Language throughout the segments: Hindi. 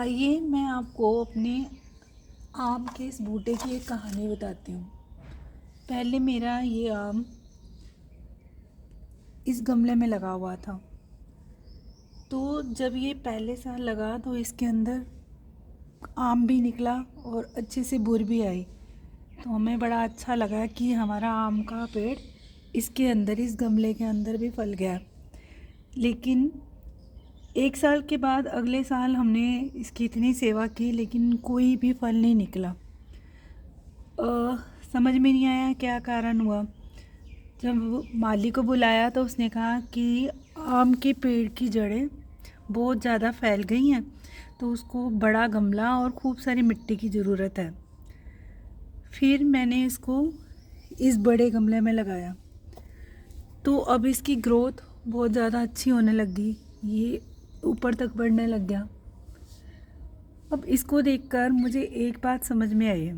आइए मैं आपको अपने आम के इस बूटे की एक कहानी बताती हूँ। पहले मेरा ये आम इस गमले में लगा हुआ था। तो जब ये पहले साल लगा तो इसके अंदर आम भी निकला और अच्छे से बुर भी आई। तो हमें बड़ा अच्छा लगा कि हमारा आम का पेड़ इसके अंदर, इस गमले के अंदर भी फल गया। लेकिन 1 साल के बाद अगले साल हमने इसकी इतनी सेवा की लेकिन कोई भी फल नहीं निकला। समझ में नहीं आया क्या कारण हुआ। जब माली को बुलाया तो उसने कहा कि आम के पेड़ की जड़ें बहुत ज़्यादा फैल गई हैं, तो उसको बड़ा गमला और खूब सारी मिट्टी की ज़रूरत है। फिर मैंने इसको इस बड़े गमले में लगाया तो अब इसकी ग्रोथ बहुत ज़्यादा अच्छी होने लगी। ये ऊपर तक बढ़ने लग गया। अब इसको देखकर मुझे एक बात समझ में आई है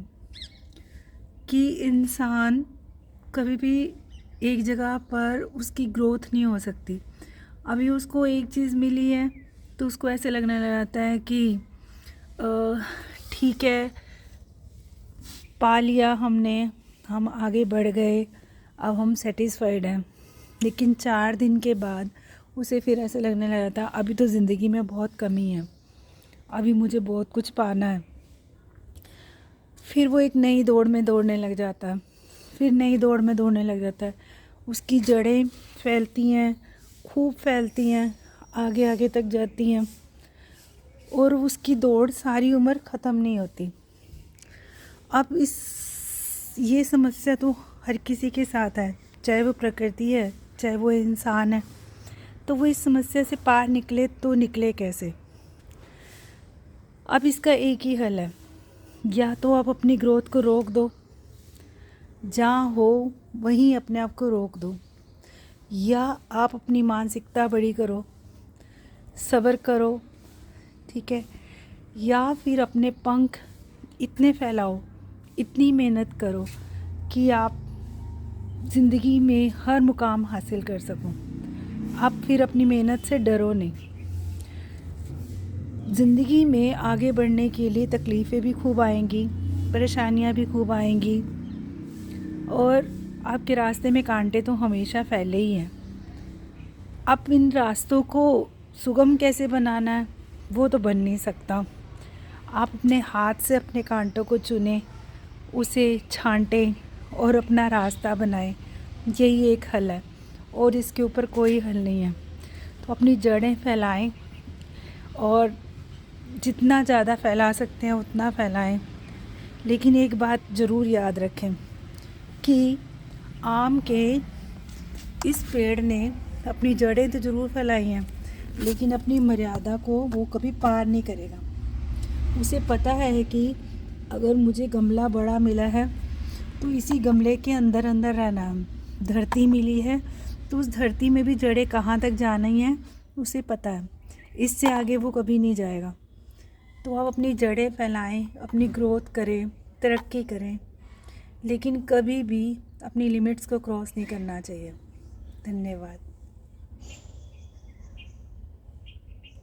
कि इंसान कभी भी एक जगह पर उसकी ग्रोथ नहीं हो सकती। अभी उसको एक चीज़ मिली है तो उसको ऐसे लगने लग जाता है कि ठीक है, पा लिया हमने, हम आगे बढ़ गए, अब हम सेटिस्फाइड हैं। लेकिन 4 दिन के बाद उसे फिर ऐसे लगने लग जाता अभी तो ज़िंदगी में बहुत कमी है, अभी मुझे बहुत कुछ पाना है। फिर वो एक नई दौड़ में दौड़ने लग जाता है, फिर नई दौड़ में दौड़ने लग जाता है। उसकी जड़ें फैलती हैं, खूब फैलती हैं, आगे आगे तक जाती हैं और उसकी दौड़ सारी उम्र ख़त्म नहीं होती। अब ये समस्या तो हर किसी के साथ है, चाहे वो प्रकृति है चाहे वो इंसान है। तो वो इस समस्या से पार निकले तो निकले कैसे? अब इसका एक ही हल है, या तो आप अपनी ग्रोथ को रोक दो, जहाँ हो वहीं अपने आप को रोक दो, या आप अपनी मानसिकता बड़ी करो, सब्र करो, ठीक है, या फिर अपने पंख इतने फैलाओ, इतनी मेहनत करो कि आप ज़िंदगी में हर मुकाम हासिल कर सको। आप फिर अपनी मेहनत से डरो नहीं। ज़िंदगी में आगे बढ़ने के लिए तकलीफ़ें भी खूब आएंगी, परेशानियां भी खूब आएंगी और आपके रास्ते में कांटे तो हमेशा फैले ही हैं। अब इन रास्तों को सुगम कैसे बनाना है वो तो बन नहीं सकता। आप अपने हाथ से अपने कांटों को चुनें, उसे छांटें और अपना रास्ता बनाएं। यही एक हल है और इसके ऊपर कोई हल नहीं है। तो अपनी जड़ें फैलाएं और जितना ज़्यादा फैला सकते हैं उतना फैलाएं। लेकिन एक बात ज़रूर याद रखें कि आम के इस पेड़ ने अपनी जड़ें तो ज़रूर फैलाई हैं, लेकिन अपनी मर्यादा को वो कभी पार नहीं करेगा। उसे पता है कि अगर मुझे गमला बड़ा मिला है तो इसी गमले के अंदर अंदर रहना है। धरती मिली है तो उस धरती में भी जड़ें कहाँ तक जाना ही है उसे पता है, इससे आगे वो कभी नहीं जाएगा। तो आप अपनी जड़ें फैलाएं, अपनी ग्रोथ करें, तरक्की करें, लेकिन कभी भी अपनी लिमिट्स को क्रॉस नहीं करना चाहिए। धन्यवाद।